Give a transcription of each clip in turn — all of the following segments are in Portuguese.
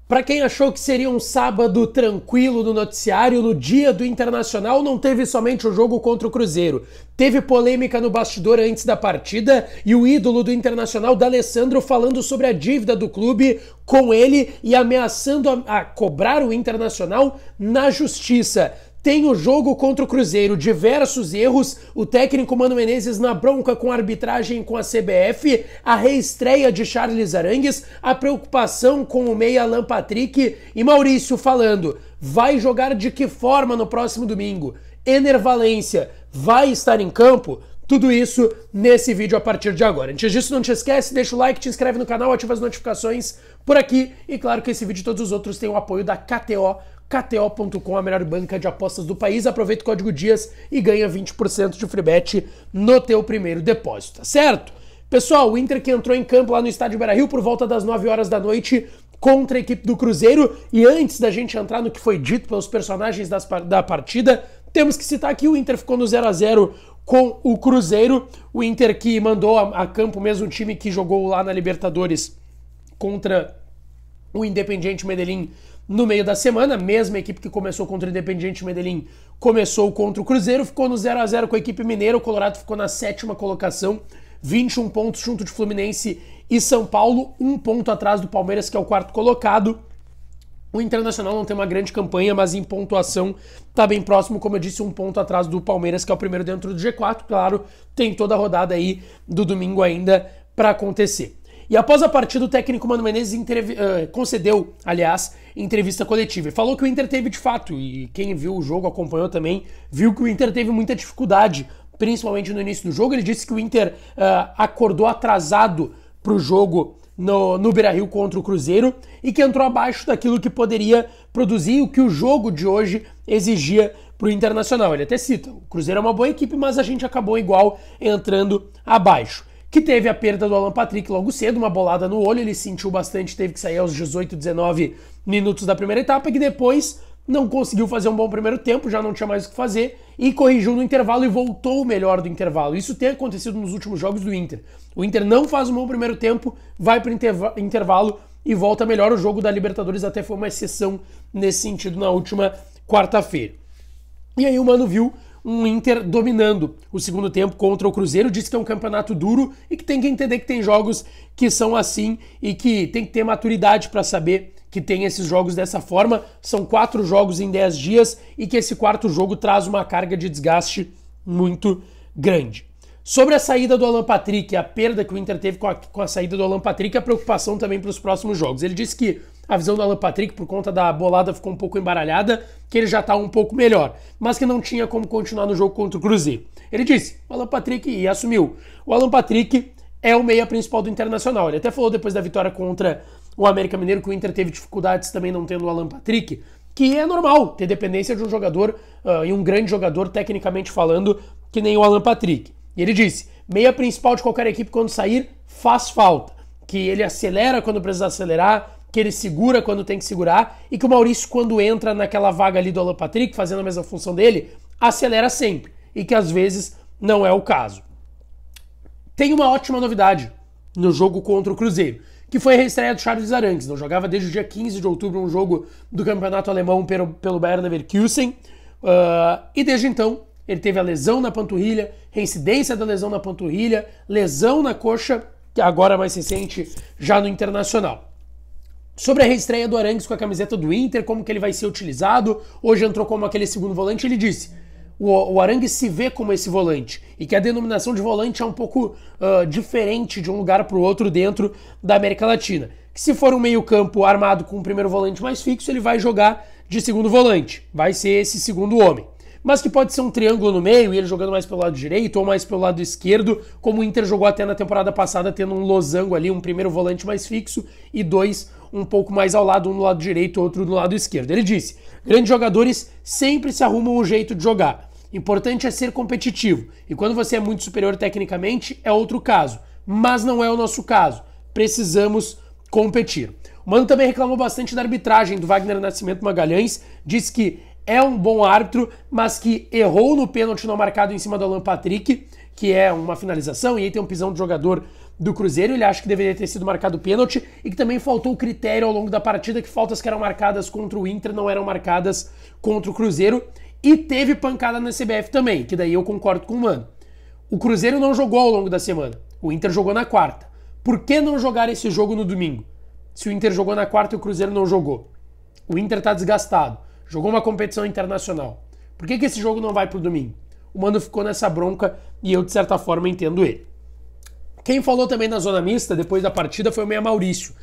Para quem achou que seria um sábado tranquilo no noticiário, no dia do Internacional não teve somente o jogo contra o Cruzeiro. Teve polêmica no bastidor antes da partida e o ídolo do Internacional, D'Alessandro, falando sobre a dívida do clube com ele e ameaçando a cobrar o Internacional na justiça. Tem o jogo contra o Cruzeiro, diversos erros, o técnico Mano Menezes na bronca com a arbitragem com a CBF, a reestreia de Charles Arangues, a preocupação com o meia Alan Patrick e Maurício falando, vai jogar de que forma no próximo domingo? Ener Valencia vai estar em campo? Tudo isso nesse vídeo a partir de agora. Antes disso, não te esquece, deixa o like, te inscreve no canal, ativa as notificações por aqui. E claro que esse vídeo e todos os outros têm o apoio da KTO, KTO.com, a melhor banca de apostas do país. Aproveita o código DIAS e ganha 20% de free bet no teu primeiro depósito, tá certo? Pessoal, o Inter que entrou em campo lá no estádio Beira-Rio por volta das 9 horas da noite contra a equipe do Cruzeiro. E antes da gente entrar no que foi dito pelos personagens da partida, temos que citar que o Inter ficou no 0 a 0 com o Cruzeiro. O Inter que mandou a campo o mesmo time que jogou lá na Libertadores contra o Independiente Medellín no meio da semana. A mesma equipe que começou contra o Independiente Medellín começou contra o Cruzeiro, ficou no 0 a 0 com a equipe mineira. O Colorado ficou na 7ª colocação, 21 pontos junto de Fluminense e São Paulo, 1 ponto atrás do Palmeiras, que é o 4º colocado. O Internacional não tem uma grande campanha, mas em pontuação está bem próximo, como eu disse, 1 ponto atrás do Palmeiras, que é o primeiro dentro do G4. Claro, tem toda a rodada aí do domingo ainda para acontecer. E após a partida, o técnico Mano Menezes concedeu, aliás, entrevista coletiva. E falou que o Inter teve de fato, e quem viu o jogo, acompanhou também, viu que o Inter teve muita dificuldade, principalmente no início do jogo. Ele disse que o Inter acordou atrasado para o jogo no Beira-Rio contra o Cruzeiro e que entrou abaixo daquilo que poderia produzir o que o jogo de hoje exigia para o Internacional. Ele até cita, o Cruzeiro é uma boa equipe, mas a gente acabou igual entrando abaixo. Que teve a perda do Alan Patrick logo cedo, uma bolada no olho, ele sentiu bastante, teve que sair aos 18, 19 minutos da primeira etapa, que depois não conseguiu fazer um bom primeiro tempo, já não tinha mais o que fazer, e corrigiu no intervalo e voltou o melhor do intervalo. Isso tem acontecido nos últimos jogos do Inter. O Inter não faz um bom primeiro tempo, vai para o intervalo e volta melhor. O jogo da Libertadores até foi uma exceção nesse sentido na última quarta-feira. E aí o Mano viu um Inter dominando o segundo tempo contra o Cruzeiro, disse que é um campeonato duro e que tem que entender que tem jogos que são assim e que tem que ter maturidade para saber que tem esses jogos dessa forma. São 4 jogos em 10 dias e que esse 4º jogo traz uma carga de desgaste muito grande. Sobre a saída do Alan Patrick, a perda que o Inter teve com a saída do Alan Patrick, a preocupação também para os próximos jogos. Ele disse que a visão do Alan Patrick, por conta da bolada, ficou um pouco embaralhada, que ele já está um pouco melhor, mas que não tinha como continuar no jogo contra o Cruzeiro. Ele disse, o Alan Patrick, e assumiu, o Alan Patrick é o meia principal do Internacional. Ele até falou depois da vitória contra o América Mineiro que o Inter teve dificuldades também não tendo o Alan Patrick, que é normal ter dependência de um jogador e um grande jogador, tecnicamente falando, que nem o Alan Patrick. E ele disse, meia principal de qualquer equipe quando sair faz falta, que ele acelera quando precisa acelerar, que ele segura quando tem que segurar e que o Maurício, quando entra naquela vaga ali do Alan Patrick, fazendo a mesma função dele, acelera sempre e que às vezes não é o caso. Tem uma ótima novidade no jogo contra o Cruzeiro, que foi a reestreia do Charles Arangues. Não jogava desde o dia 15 de outubro um jogo do campeonato alemão pelo Bayer Leverkusen e desde então ele teve a lesão na panturrilha, reincidência da lesão na panturrilha, lesão na coxa, que agora é mais recente, já no Internacional. Sobre a reestreia do Arangues com a camiseta do Inter, como que ele vai ser utilizado, hoje entrou como aquele segundo volante, ele disse, o Arangues se vê como esse volante, e que a denominação de volante é um pouco diferente de um lugar para o outro dentro da América Latina. Que se for um meio-campo armado com o primeiro volante mais fixo, ele vai jogar de segundo volante, vai ser esse segundo homem. Mas que pode ser um triângulo no meio, e ele jogando mais pelo lado direito ou mais pelo lado esquerdo, como o Inter jogou até na temporada passada, tendo um losango ali, um primeiro volante mais fixo e 2 um pouco mais ao lado, um no lado direito, outro no lado esquerdo. Ele disse, grandes jogadores sempre se arrumam um jeito de jogar. Importante é ser competitivo, e quando você é muito superior tecnicamente, é outro caso. Mas não é o nosso caso. Precisamos competir. O Mano também reclamou bastante da arbitragem do Wagner Nascimento Magalhães, disse que é um bom árbitro, mas que errou no pênalti não marcado em cima do Alan Patrick, que é uma finalização, e aí tem um pisão de jogador do Cruzeiro, ele acha que deveria ter sido marcado pênalti e que também faltou o critério ao longo da partida, que faltas que eram marcadas contra o Inter não eram marcadas contra o Cruzeiro, e teve pancada na CBF também, que daí eu concordo com o Mano. O Cruzeiro não jogou ao longo da semana, o Inter jogou na quarta. Por que não jogar esse jogo no domingo? Se o Inter jogou na quarta e o Cruzeiro não jogou. O Inter tá desgastado, jogou uma competição internacional. Por que esse jogo não vai pro domingo? O Mano ficou nessa bronca e eu, de certa forma, entendo ele. Quem falou também na zona mista, depois da partida, foi o Meia Maurício.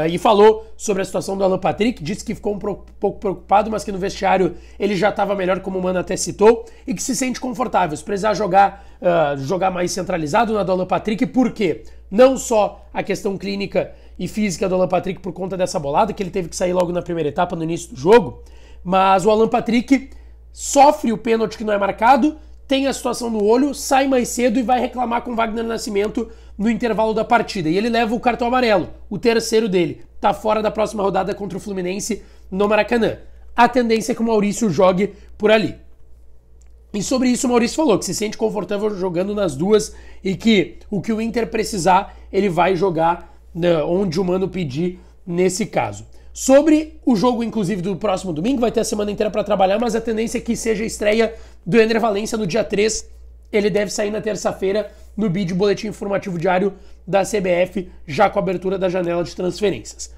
E falou sobre a situação do Alan Patrick, disse que ficou um pouco preocupado, mas que no vestiário ele já estava melhor, como o Mano até citou, e que se sente confortável. Se precisar jogar mais centralizado na do Alan Patrick, por quê? Não só a questão clínica e física do Alan Patrick por conta dessa bolada, que ele teve que sair logo na primeira etapa, no início do jogo, mas o Alan Patrick sofre o pênalti que não é marcado, tem a situação no olho, sai mais cedo e vai reclamar com o Wagner Nascimento no intervalo da partida. E ele leva o cartão amarelo, o terceiro dele. Tá fora da próxima rodada contra o Fluminense no Maracanã. A tendência é que o Maurício jogue por ali. E sobre isso o Maurício falou que se sente confortável jogando nas duas e que o Inter precisar, ele vai jogar onde o Mano pedir nesse caso. Sobre o jogo, inclusive, do próximo domingo, vai ter a semana inteira para trabalhar, mas a tendência é que seja a estreia do Ener Valencia no dia 3. Ele deve sair na terça-feira no BID, Boletim Informativo Diário da CBF, já com a abertura da janela de transferências.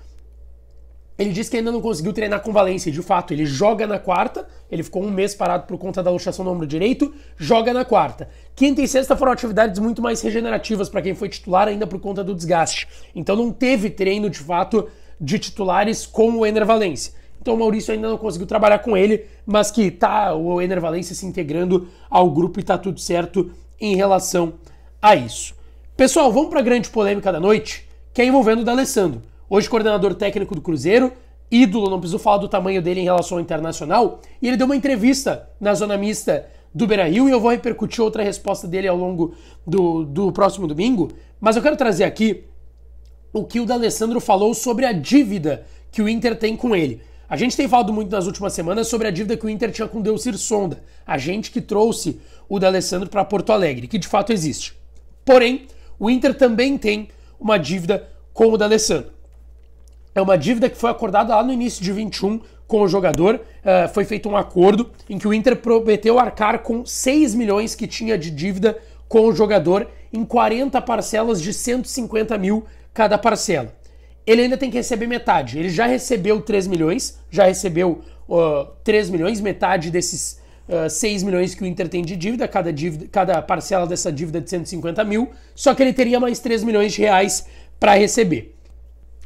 Ele disse que ainda não conseguiu treinar com Valencia, e de fato, ele joga na quarta, ele ficou um mês parado por conta da luxação no ombro direito, joga na quarta. Quinta e sexta foram atividades muito mais regenerativas para quem foi titular ainda por conta do desgaste. Então não teve treino, de fato, de titulares com o Ener Valencia. Então o Maurício ainda não conseguiu trabalhar com ele, mas que tá o Ener Valencia se integrando ao grupo e tá tudo certo em relação a isso. Pessoal, vamos para a grande polêmica da noite, que é envolvendo o D'Alessandro. Hoje coordenador técnico do Cruzeiro, ídolo, não preciso falar do tamanho dele em relação ao Internacional, e ele deu uma entrevista na zona mista do Beira-Rio, e eu vou repercutir outra resposta dele ao longo do próximo domingo, mas eu quero trazer aqui o que o D'Alessandro falou sobre a dívida que o Inter tem com ele. A gente tem falado muito nas últimas semanas sobre a dívida que o Inter tinha com o Delcir Sonda, a gente que trouxe o D'Alessandro para Porto Alegre, que de fato existe. Porém, o Inter também tem uma dívida com o D'Alessandro. É uma dívida que foi acordada lá no início de 21 com o jogador, foi feito um acordo em que o Inter prometeu arcar com 6 milhões que tinha de dívida com o jogador em 40 parcelas de 150 mil cada parcela. Ele ainda tem que receber metade. Ele já recebeu 3 milhões, metade desses 6 milhões que o Inter tem de dívida, cada parcela dessa dívida de 150 mil, só que ele teria mais 3 milhões de reais para receber.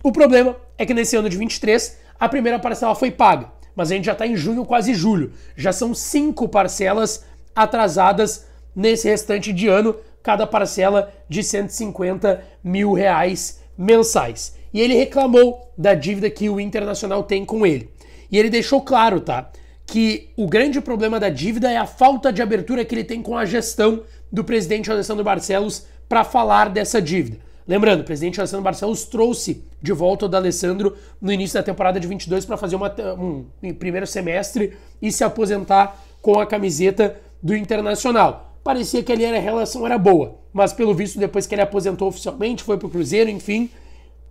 O problema é que nesse ano de 23, a primeira parcela foi paga, mas a gente já está em junho, quase julho. Já são 5 parcelas atrasadas nesse restante de ano, cada parcela de 150 mil reais mensais. E ele reclamou da dívida que o Internacional tem com ele. E ele deixou claro, tá, que o grande problema da dívida é a falta de abertura que ele tem com a gestão do presidente Alessandro Barcelos para falar dessa dívida. Lembrando, o presidente Alessandro Barcelos trouxe de volta o D'Alessandro no início da temporada de 22 para fazer um primeiro semestre e se aposentar com a camiseta do Internacional. Parecia que ali a relação era boa, mas pelo visto, depois que ele aposentou oficialmente, foi pro Cruzeiro, enfim,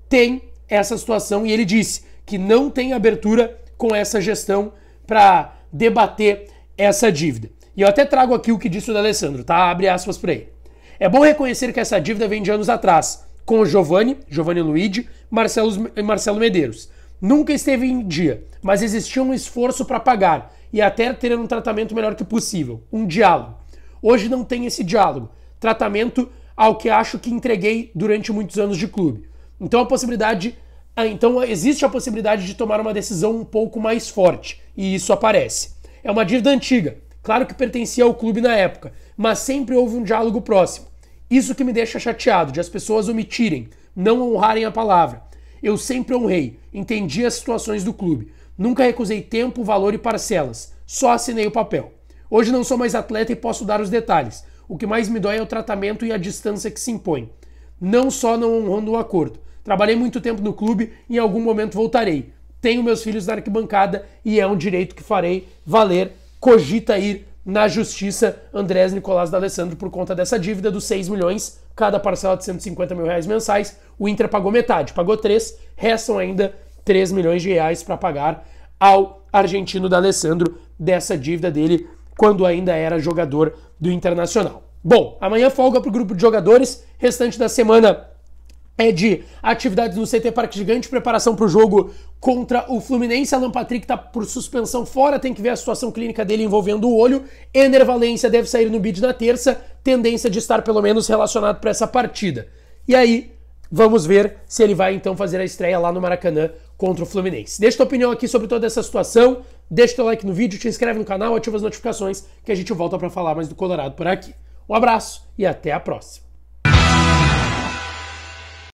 tem essa situação e ele disse que não tem abertura com essa gestão para debater essa dívida. E eu até trago aqui o que disse o D'Alessandro, tá? Abre aspas para ele. É bom reconhecer que essa dívida vem de anos atrás, com o Giovanni Luigi, Marcelo Medeiros. Nunca esteve em dia, mas existia um esforço para pagar e até ter um tratamento melhor que possível, um diálogo. Hoje não tem esse diálogo, tratamento ao que acho que entreguei durante muitos anos de clube. Então existe a possibilidade de tomar uma decisão um pouco mais forte, e isso aparece. É uma dívida antiga, claro que pertencia ao clube na época, mas sempre houve um diálogo próximo. Isso que me deixa chateado, de as pessoas omitirem, não honrarem a palavra. Eu sempre honrei, entendi as situações do clube. Nunca recusei tempo, valor e parcelas. Só assinei o papel. Hoje não sou mais atleta e posso dar os detalhes. O que mais me dói é o tratamento e a distância que se impõe. Não só não honrando o acordo. Trabalhei muito tempo no clube e em algum momento voltarei. Tenho meus filhos na arquibancada e é um direito que farei valer. Cogita ir na justiça Andrés Nicolás D'Alessandro por conta dessa dívida dos 6 milhões cada parcela de 150 mil reais mensais. O Inter pagou metade, pagou 3, restam ainda 3 milhões de reais para pagar ao argentino D'Alessandro dessa dívida dele quando ainda era jogador do Internacional. Bom, amanhã folga para o grupo de jogadores, restante da semana é de atividades no CT Parque Gigante, preparação para o jogo contra o Fluminense. Alan Patrick está por suspensão fora, tem que ver a situação clínica dele envolvendo o olho. Ener Valencia deve sair no bid na terça, tendência de estar pelo menos relacionado para essa partida. E aí, vamos ver se ele vai então fazer a estreia lá no Maracanã contra o Fluminense. Deixa tua opinião aqui sobre toda essa situação, deixa teu like no vídeo, te inscreve no canal, ativa as notificações que a gente volta para falar mais do Colorado por aqui. Um abraço e até a próxima.